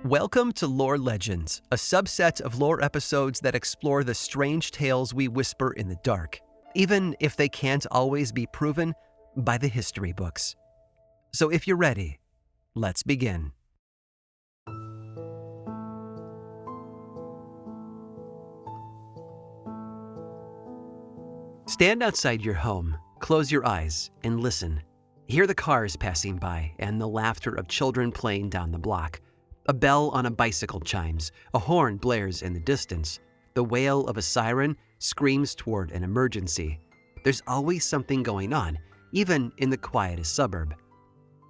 Welcome to Lore Legends, a subset of lore episodes that explore the strange tales we whisper in the dark, even if they can't always be proven by the history books. So if you're ready, let's begin. Stand outside your home, close your eyes, and listen. Hear the cars passing by and the laughter of children playing down the block. A bell on a bicycle chimes, a horn blares in the distance. The wail of a siren screams toward an emergency. There's always something going on, even in the quietest suburb.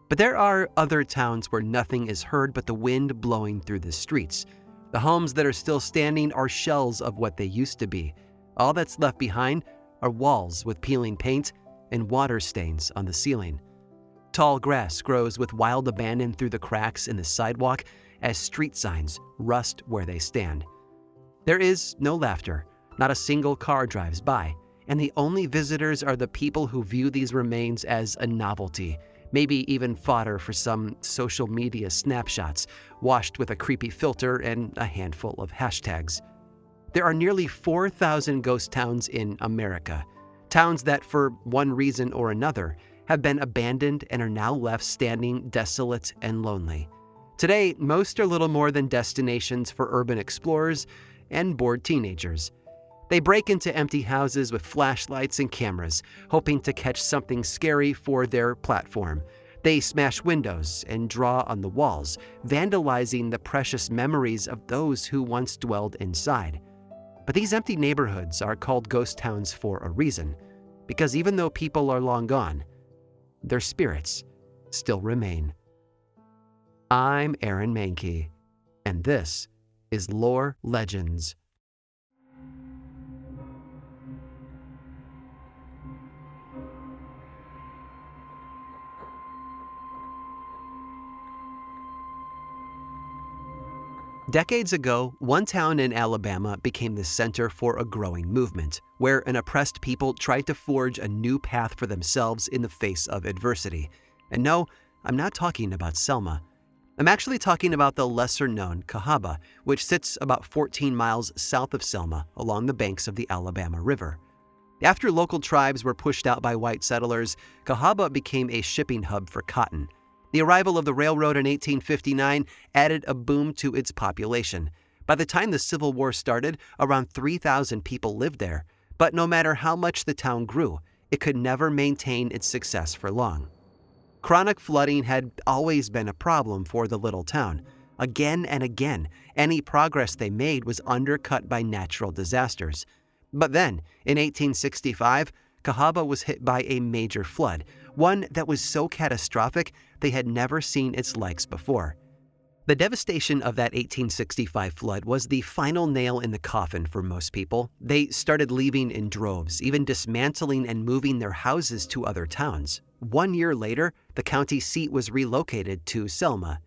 But there are other towns where nothing is heard but the wind blowing through the streets. The homes that are still standing are shells of what they used to be. All that's left behind are walls with peeling paint and water stains on the ceiling. Tall grass grows with wild abandon through the cracks in the sidewalk as street signs rust where they stand. There is no laughter, not a single car drives by, and the only visitors are the people who view these remains as a novelty, maybe even fodder for some social media snapshots, washed with a creepy filter and a handful of hashtags. There are nearly 4,000 ghost towns in America, towns that for one reason or another have been abandoned and are now left standing desolate and lonely. Today, most are little more than destinations for urban explorers and bored teenagers. They break into empty houses with flashlights and cameras, hoping to catch something scary for their platform. They smash windows and draw on the walls, vandalizing the precious memories of those who once dwelled inside. But these empty neighborhoods are called ghost towns for a reason, because even though people are long gone, their spirits still remain. I'm Aaron Mahnke, and this is Lore Legends. Decades ago, one town in Alabama became the center for a growing movement, where an oppressed people tried to forge a new path for themselves in the face of adversity. And no, I'm not talking about Selma. I'm actually talking about the lesser-known Cahaba, which sits about 14 miles south of Selma along the banks of the Alabama River. After local tribes were pushed out by white settlers, Cahaba became a shipping hub for cotton. The arrival of the railroad in 1859 added a boom to its population. By the time the Civil War started, around 3,000 people lived there. But no matter how much the town grew, it could never maintain its success for long. Chronic flooding had always been a problem for the little town. Again and again, any progress they made was undercut by natural disasters. But then, in 1865, Cahaba was hit by a major flood, one that was so catastrophic they had never seen its likes before. The devastation of that 1865 flood was the final nail in the coffin for most people. They started leaving in droves, even dismantling and moving their houses to other towns. 1 year later, the county seat was relocated to Selma.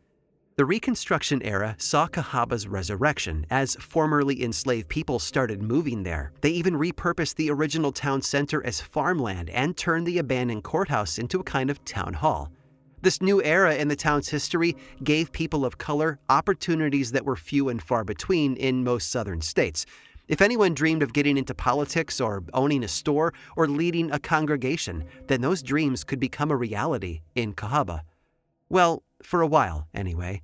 The Reconstruction era saw Cahaba's resurrection as formerly enslaved people started moving there. They even repurposed the original town center as farmland and turned the abandoned courthouse into a kind of town hall. This new era in the town's history gave people of color opportunities that were few and far between in most southern states. If anyone dreamed of getting into politics or owning a store or leading a congregation, then those dreams could become a reality in Cahaba. Well, for a while, anyway.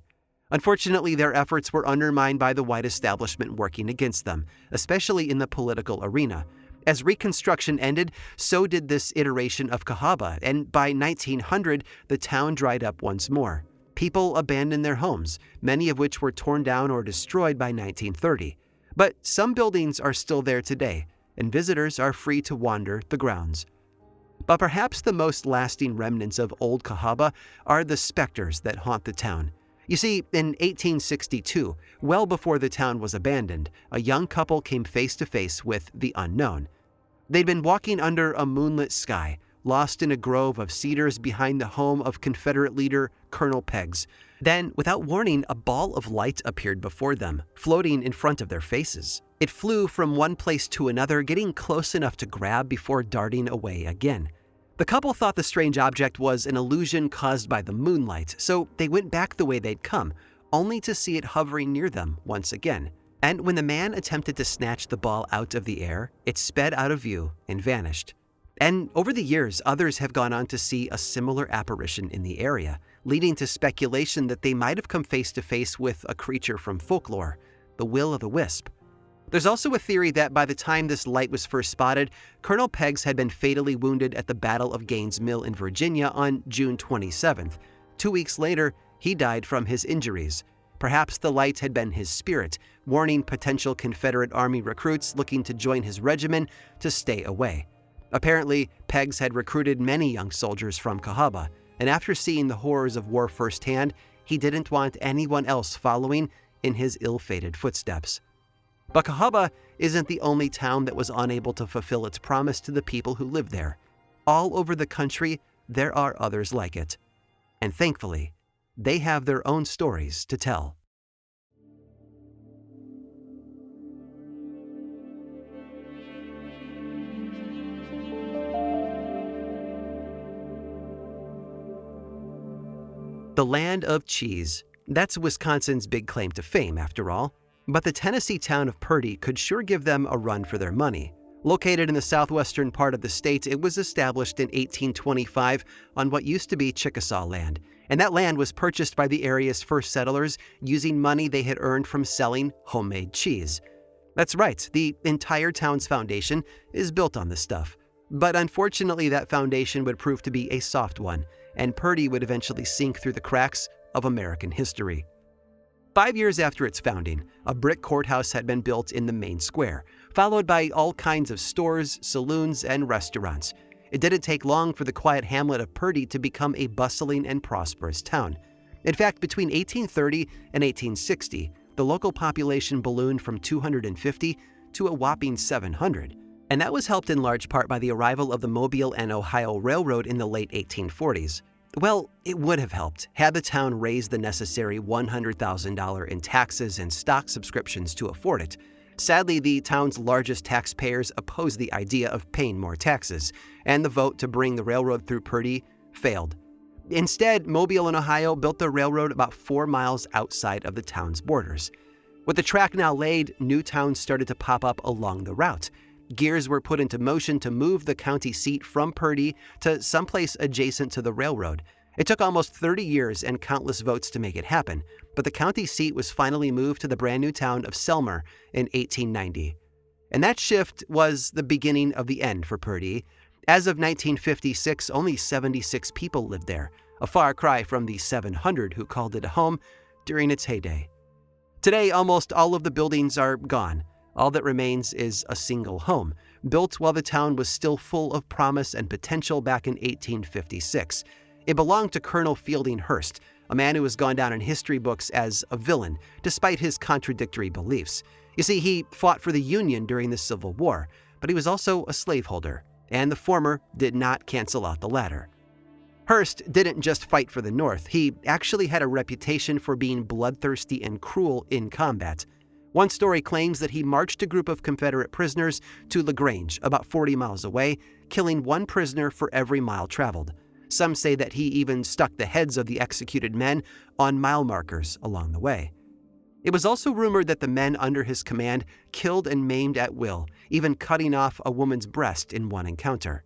Unfortunately, their efforts were undermined by the white establishment working against them, especially in the political arena. As Reconstruction ended, so did this iteration of Cahaba, and by 1900, the town dried up once more. People abandoned their homes, many of which were torn down or destroyed by 1930. But some buildings are still there today, and visitors are free to wander the grounds. But perhaps the most lasting remnants of old Cahaba are the specters that haunt the town. You see, in 1862, well before the town was abandoned, a young couple came face to face with the unknown. They'd been walking under a moonlit sky, lost in a grove of cedars behind the home of Confederate leader Colonel Peggs. Then, without warning, a ball of light appeared before them, floating in front of their faces. It flew from one place to another, getting close enough to grab before darting away again. The couple thought the strange object was an illusion caused by the moonlight, so they went back the way they'd come, only to see it hovering near them once again. And when the man attempted to snatch the ball out of the air, it sped out of view and vanished. And over the years, others have gone on to see a similar apparition in the area, leading to speculation that they might have come face to face with a creature from folklore, the will-o'-the-wisp. There's also a theory that by the time this light was first spotted, Colonel Peggs had been fatally wounded at the Battle of Gaines' Mill in Virginia on June 27th. 2 weeks later, he died from his injuries. Perhaps the light had been his spirit, warning potential Confederate Army recruits looking to join his regiment to stay away. Apparently, Peggs had recruited many young soldiers from Cahaba, and after seeing the horrors of war firsthand, he didn't want anyone else following in his ill-fated footsteps. But Cahaba isn't the only town that was unable to fulfill its promise to the people who live there. All over the country, there are others like it. And thankfully, they have their own stories to tell. The land of cheese. That's Wisconsin's big claim to fame, after all. But the Tennessee town of Perie could sure give them a run for their money. Located in the southwestern part of the state, it was established in 1825 on what used to be Chickasaw land, and that land was purchased by the area's first settlers using money they had earned from selling homemade cheese. That's right, the entire town's foundation is built on this stuff. But unfortunately, that foundation would prove to be a soft one, and Perie would eventually sink through the cracks of American history. 5 years after its founding, a brick courthouse had been built in the main square, followed by all kinds of stores, saloons, and restaurants. It didn't take long for the quiet hamlet of Perie to become a bustling and prosperous town. In fact, between 1830 and 1860, the local population ballooned from 250 to a whopping 700. And that was helped in large part by the arrival of the Mobile and Ohio Railroad in the late 1840s. Well, it would have helped had the town raised the necessary $100,000 in taxes and stock subscriptions to afford it. Sadly, the town's largest taxpayers opposed the idea of paying more taxes, and the vote to bring the railroad through Perie failed. Instead, Mobile and Ohio built the railroad about 4 miles outside of the town's borders. With the track now laid, new towns started to pop up along the route. Gears were put into motion to move the county seat from Perie to someplace adjacent to the railroad. It took almost 30 years and countless votes to make it happen, but the county seat was finally moved to the brand new town of Selmer in 1890. And that shift was the beginning of the end for Perie. As of 1956, only 76 people lived there, a far cry from the 700 who called it a home during its heyday. Today, almost all of the buildings are gone. All that remains is a single home, built while the town was still full of promise and potential back in 1856. It belonged to Colonel Fielding Hearst, a man who has gone down in history books as a villain, despite his contradictory beliefs. You see, he fought for the Union during the Civil War, but he was also a slaveholder, and the former did not cancel out the latter. Hearst didn't just fight for the North, he actually had a reputation for being bloodthirsty and cruel in combat. One story claims that he marched a group of Confederate prisoners to LaGrange, about 40 miles away, killing one prisoner for every mile traveled. Some say that he even stuck the heads of the executed men on mile markers along the way. It was also rumored that the men under his command killed and maimed at will, even cutting off a woman's breast in one encounter.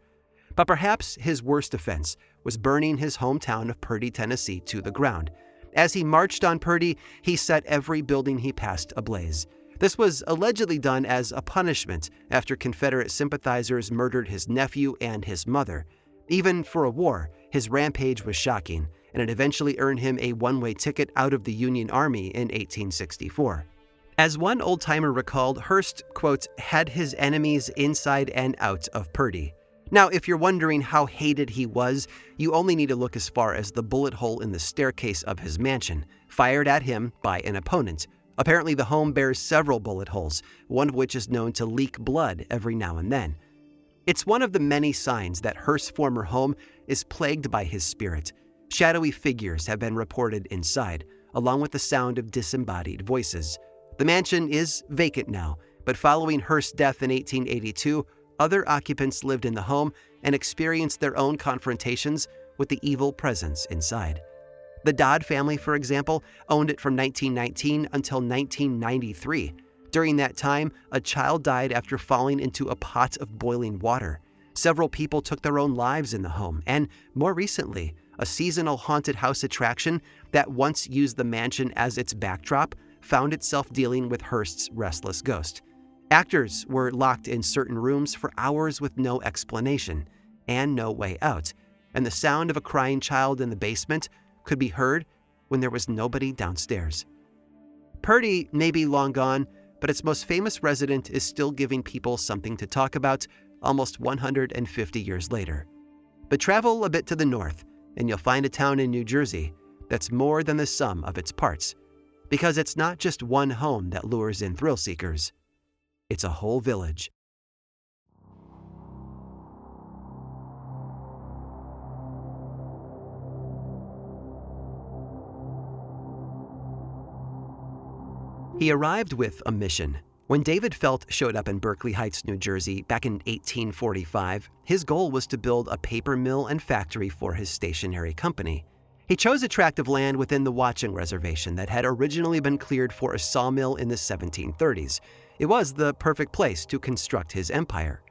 But perhaps his worst offense was burning his hometown of Perie, Tennessee, to the ground. As he marched on Perie, he set every building he passed ablaze. This was allegedly done as a punishment after Confederate sympathizers murdered his nephew and his mother. Even for a war, his rampage was shocking, and it eventually earned him a one-way ticket out of the Union Army in 1864. As one old-timer recalled, Hearst, quote, had his enemies inside and out of Perie. Now, if you're wondering how hated he was, you only need to look as far as the bullet hole in the staircase of his mansion, fired at him by an opponent. Apparently, the home bears several bullet holes, one of which is known to leak blood every now and then. It's one of the many signs that Hearst's former home is plagued by his spirit. Shadowy figures have been reported inside, along with the sound of disembodied voices. The mansion is vacant now, but following Hearst's death in 1882, other occupants lived in the home and experienced their own confrontations with the evil presence inside. The Dodd family, for example, owned it from 1919 until 1993. During that time, a child died after falling into a pot of boiling water. Several people took their own lives in the home, and more recently, a seasonal haunted house attraction that once used the mansion as its backdrop found itself dealing with Hearst's restless ghost. Actors were locked in certain rooms for hours with no explanation and no way out, and the sound of a crying child in the basement could be heard when there was nobody downstairs. Perie may be long gone, but its most famous resident is still giving people something to talk about almost 150 years later. But travel a bit to the north, and you'll find a town in New Jersey that's more than the sum of its parts. Because it's not just one home that lures in thrill seekers, it's a whole village. He arrived with a mission. When David Felt showed up in Berkeley Heights, New Jersey, back in 1845, his goal was to build a paper mill and factory for his stationery company. He chose a tract of land within the Watchung Reservation that had originally been cleared for a sawmill in the 1730s. It was the perfect place to construct his empire.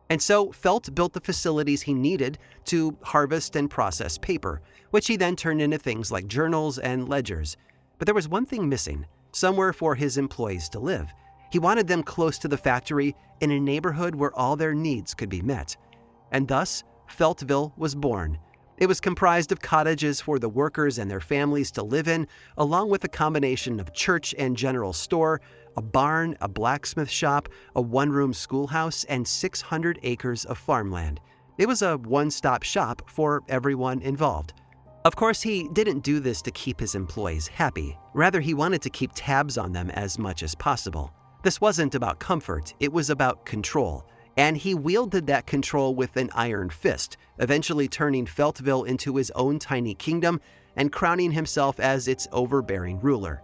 And so Felt built the facilities he needed to harvest and process paper, which he then turned into things like journals and ledgers. But there was one thing missing: somewhere for his employees to live. He wanted them close to the factory in a neighborhood where all their needs could be met. And thus, Feltville was born. It was comprised of cottages for the workers and their families to live in, along with a combination of church and general store, a barn, a blacksmith shop, a one-room schoolhouse, and 600 acres of farmland. It was a one-stop shop for everyone involved. Of course, he didn't do this to keep his employees happy. Rather, he wanted to keep tabs on them as much as possible. This wasn't about comfort, it was about control. And he wielded that control with an iron fist, eventually turning Feltville into his own tiny kingdom and crowning himself as its overbearing ruler.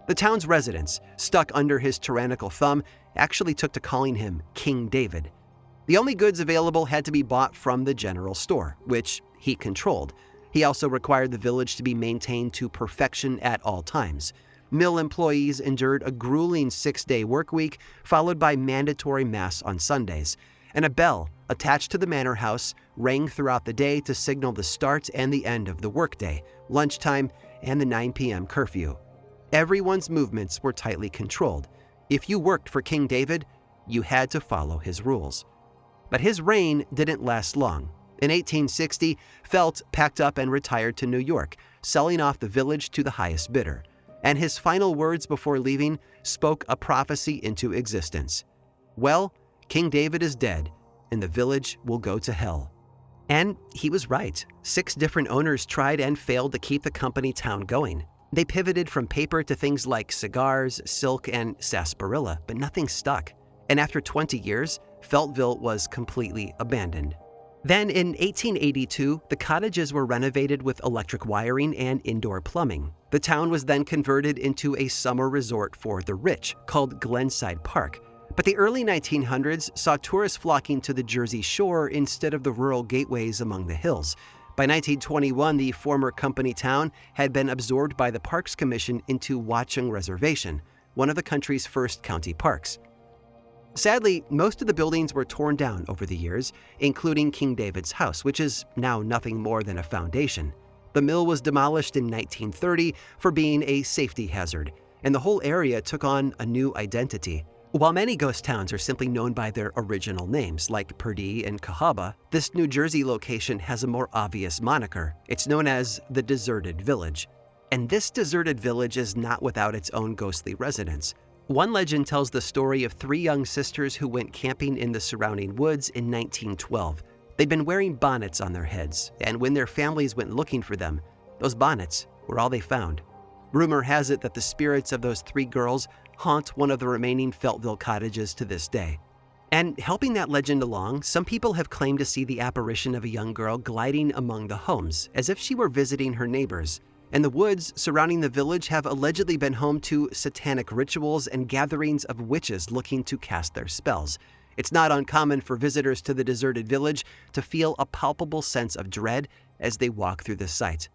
The town's residents, stuck under his tyrannical thumb, actually took to calling him King David. The only goods available had to be bought from the general store, which he controlled. He also required the village to be maintained to perfection at all times. Mill employees endured a grueling 6-day work week, followed by mandatory mass on Sundays. And a bell attached to the manor house rang throughout the day to signal the start and the end of the workday, lunchtime, and the 9 p.m. curfew. Everyone's movements were tightly controlled. If you worked for King David, you had to follow his rules. But his reign didn't last long. In 1860, Felt packed up and retired to New York, selling off the village to the highest bidder. And his final words before leaving spoke a prophecy into existence. Well, King David is dead, and the village will go to hell. And he was right. 6 different owners tried and failed to keep the company town going. They pivoted from paper to things like cigars, silk, and sarsaparilla, but nothing stuck. And after 20 years, Feltville was completely abandoned. Then in 1882, the cottages were renovated with electric wiring and indoor plumbing. The town was then converted into a summer resort for the rich, called Glenside Park. But the early 1900s saw tourists flocking to the Jersey Shore instead of the rural gateways among the hills. By 1921, the former company town had been absorbed by the Parks Commission into Watchung Reservation, one of the country's first county parks. Sadly, most of the buildings were torn down over the years, including King David's house, which is now nothing more than a foundation. The mill was demolished in 1930 for being a safety hazard, and the whole area took on a new identity. While many ghost towns are simply known by their original names, like Perie and Cahaba, this New Jersey location has a more obvious moniker. It's known as the Deserted Village. And this deserted village is not without its own ghostly residents. One legend tells the story of 3 young sisters who went camping in the surrounding woods in 1912. They'd been wearing bonnets on their heads, and when their families went looking for them, those bonnets were all they found. Rumor has it that the spirits of those 3 girls haunt one of the remaining Feltville cottages to this day. And helping that legend along, some people have claimed to see the apparition of a young girl gliding among the homes, as if she were visiting her neighbors. And the woods surrounding the village have allegedly been home to satanic rituals and gatherings of witches looking to cast their spells. It's not uncommon for visitors to the deserted village to feel a palpable sense of dread as they walk through the site.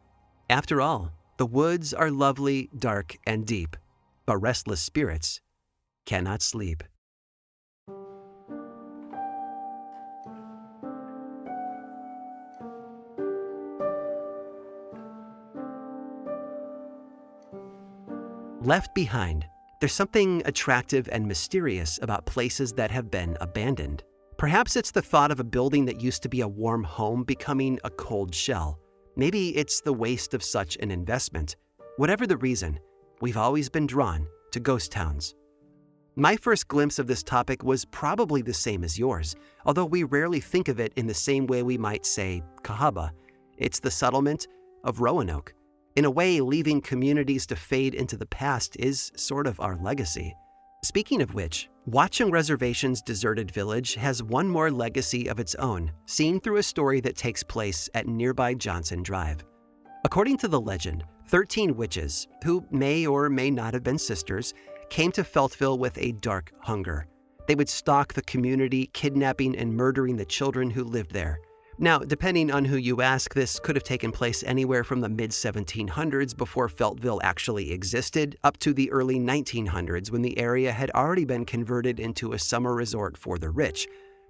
After all, The woods are lovely, dark, and deep, but restless spirits cannot sleep. Left behind, there's something attractive and mysterious about places that have been abandoned. Perhaps it's the thought of a building that used to be a warm home becoming a cold shell. Maybe it's the waste of such an investment. Whatever the reason, we've always been drawn to ghost towns. My first glimpse of this topic was probably the same as yours, although we rarely think of it in the same way we might say Cahaba. It's the settlement of Roanoke. In a way, leaving communities to fade into the past is sort of our legacy. Speaking of which, Watchung Reservation's deserted village has one more legacy of its own, seen through a story that takes place at nearby Johnson Drive. According to the legend, 13 witches, who may or may not have been sisters, came to Feltville with a dark hunger. They would stalk the community, kidnapping and murdering the children who lived there. Now, depending on who you ask, this could have taken place anywhere from the mid-1700s before Feltville actually existed, up to the early 1900s when the area had already been converted into a summer resort for the rich.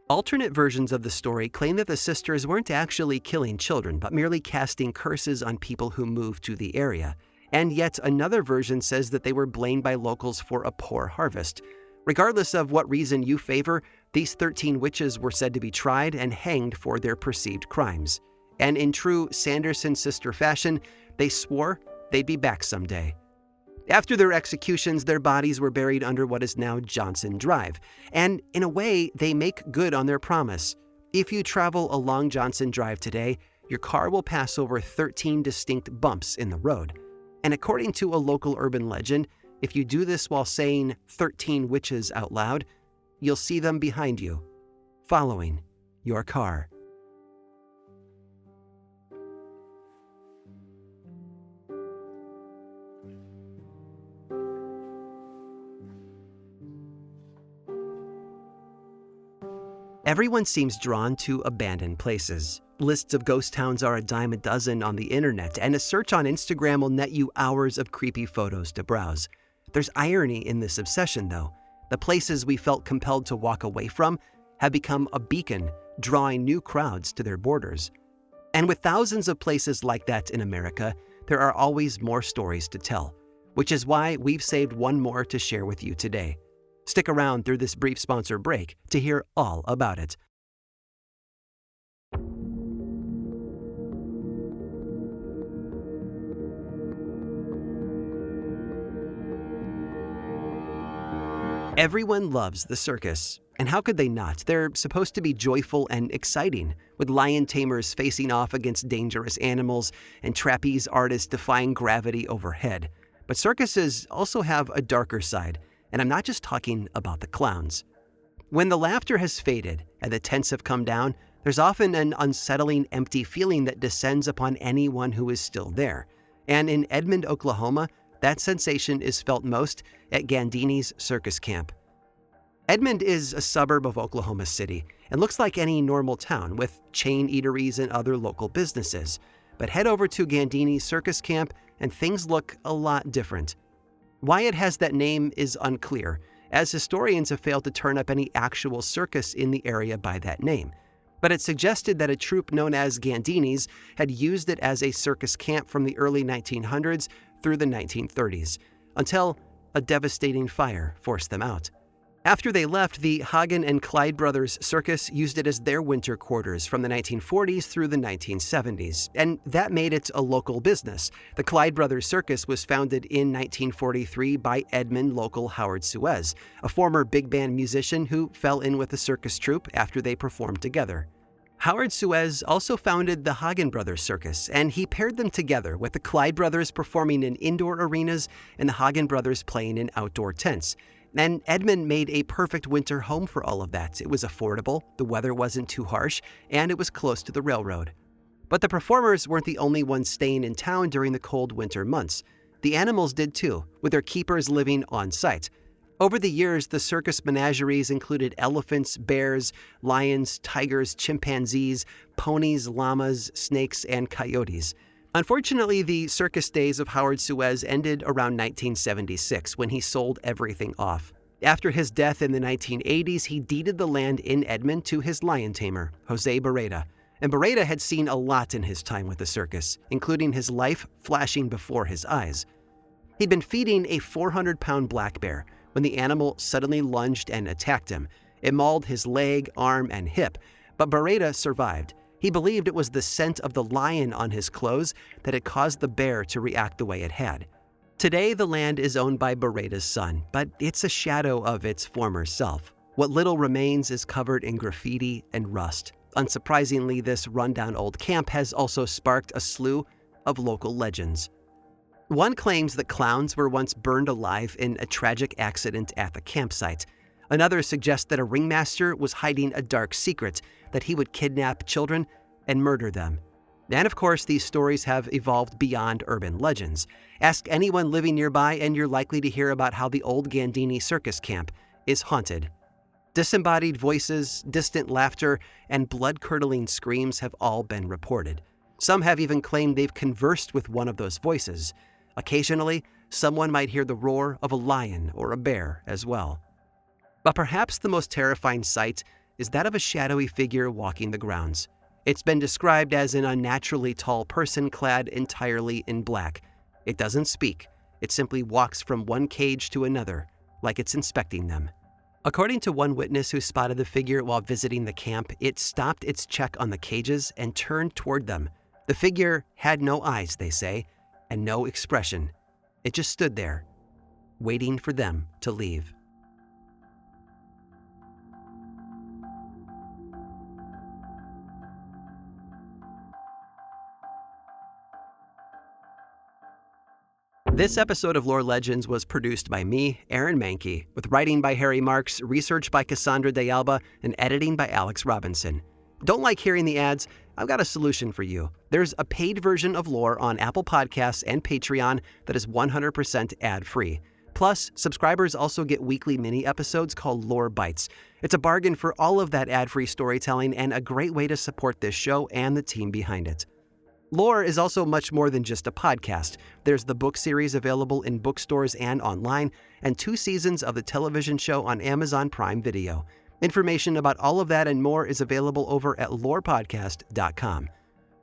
Alternate versions of the story claim that the sisters weren't actually killing children, but merely casting curses on people who moved to the area. And yet another version says that they were blamed by locals for a poor harvest. Regardless of what reason you favor, these 13 witches were said to be tried and hanged for their perceived crimes. And in true Sanderson sister fashion, they swore they'd be back someday. After their executions, their bodies were buried under what is now Johnson Drive. And in a way, they make good on their promise. If you travel along Johnson Drive today, your car will pass over 13 distinct bumps in the road. And according to a local urban legend, if you do this while saying 13 witches out loud, you'll see them behind you, following your car. Everyone seems drawn to abandoned places. Lists of ghost towns are a dime a dozen on the internet, and a search on Instagram will net you hours of creepy photos to browse. There's irony in this obsession, though. The places we felt compelled to walk away from have become a beacon, drawing new crowds to their borders. And with thousands of places like that in America, there are always more stories to tell, which is why we've saved one more to share with you today. Stick around through this brief sponsor break to hear all about it. Everyone loves the circus, and how could they not? They're supposed to be joyful and exciting, with lion tamers facing off against dangerous animals and trapeze artists defying gravity overhead. But circuses also have a darker side, and I'm not just talking about the clowns. When the laughter has faded and the tents have come down, there's often an unsettling, empty feeling that descends upon anyone who is still there. And in Edmond, Oklahoma, that sensation is felt most at Gandini's circus camp. Edmond is a suburb of Oklahoma City and looks like any normal town with chain eateries and other local businesses. But head over to Gandini's circus camp and things look a lot different. Why it has that name is unclear, as historians have failed to turn up any actual circus in the area by that name. But it's suggested that a troupe known as Gandini's had used it as a circus camp from the early 1900s through the 1930s, until a devastating fire forced them out. After they left, the Hagen and Clyde Brothers Circus used it as their winter quarters from the 1940s through the 1970s, and that made it a local business. The Clyde Brothers Circus was founded in 1943 by Edmond local Howard Suez, a former big band musician who fell in with the circus troupe after they performed together. Howard Suez also founded the Hagen Brothers Circus, and he paired them together with the Clyde Brothers performing in indoor arenas and the Hagen Brothers playing in outdoor tents. And Edmond made a perfect winter home for all of that. It was affordable, the weather wasn't too harsh, and it was close to the railroad. But the performers weren't the only ones staying in town during the cold winter months. The animals did too, with their keepers living on site. Over the years, the circus menageries included elephants, bears, lions, tigers, chimpanzees, ponies, llamas, snakes, and coyotes. Unfortunately, the circus days of Howard Suez ended around 1976 when he sold everything off. After his death in the 1980s, he deeded the land in Edmond to his lion tamer, Jose Barreda. And Barreda had seen a lot in his time with the circus, including his life flashing before his eyes. He'd been feeding a 400-pound black bear when the animal suddenly lunged and attacked him. It mauled his leg, arm, and hip, but Barreda survived. He believed it was the scent of the lion on his clothes that had caused the bear to react the way it had. Today, the land is owned by Barreda's son, but it's a shadow of its former self. What little remains is covered in graffiti and rust. Unsurprisingly, this rundown old camp has also sparked a slew of local legends. One claims that clowns were once burned alive in a tragic accident at the campsite. Another suggests that a ringmaster was hiding a dark secret, that he would kidnap children and murder them. And of course, these stories have evolved beyond urban legends. Ask anyone living nearby and you're likely to hear about how the old Gandini circus camp is haunted. Disembodied voices, distant laughter, and blood-curdling screams have all been reported. Some have even claimed they've conversed with one of those voices. Occasionally, someone might hear the roar of a lion or a bear as well. But perhaps the most terrifying sight is that of a shadowy figure walking the grounds. It's been described as an unnaturally tall person clad entirely in black. It doesn't speak. It simply walks from one cage to another, like it's inspecting them. According to one witness who spotted the figure while visiting the camp, it stopped its check on the cages and turned toward them. The figure had no eyes, they say, and no expression. It just stood there, waiting for them to leave. This episode of Lore Legends was produced by me, Aaron Mahnke, with writing by Harry Marks, research by Cassandra de Alba, and editing by Alex Robinson. Don't like hearing the ads? I've got a solution for you. There's a paid version of Lore on Apple Podcasts and Patreon that is 100% ad-free. Plus, subscribers also get weekly mini-episodes called Lore Bites. It's a bargain for all of that ad-free storytelling and a great way to support this show and the team behind it. Lore is also much more than just a podcast. There's the book series available in bookstores and online, and 2 seasons of the television show on Amazon Prime Video. Information about all of that and more is available over at lorepodcast.com.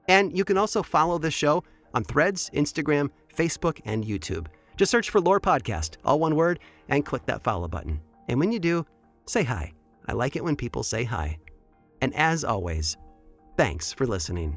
And you can also follow the show on Threads, Instagram, Facebook, and YouTube. Just search for Lore Podcast, all one word, and click that follow button. And when you do, say hi. I like it when people say hi. And as always, thanks for listening.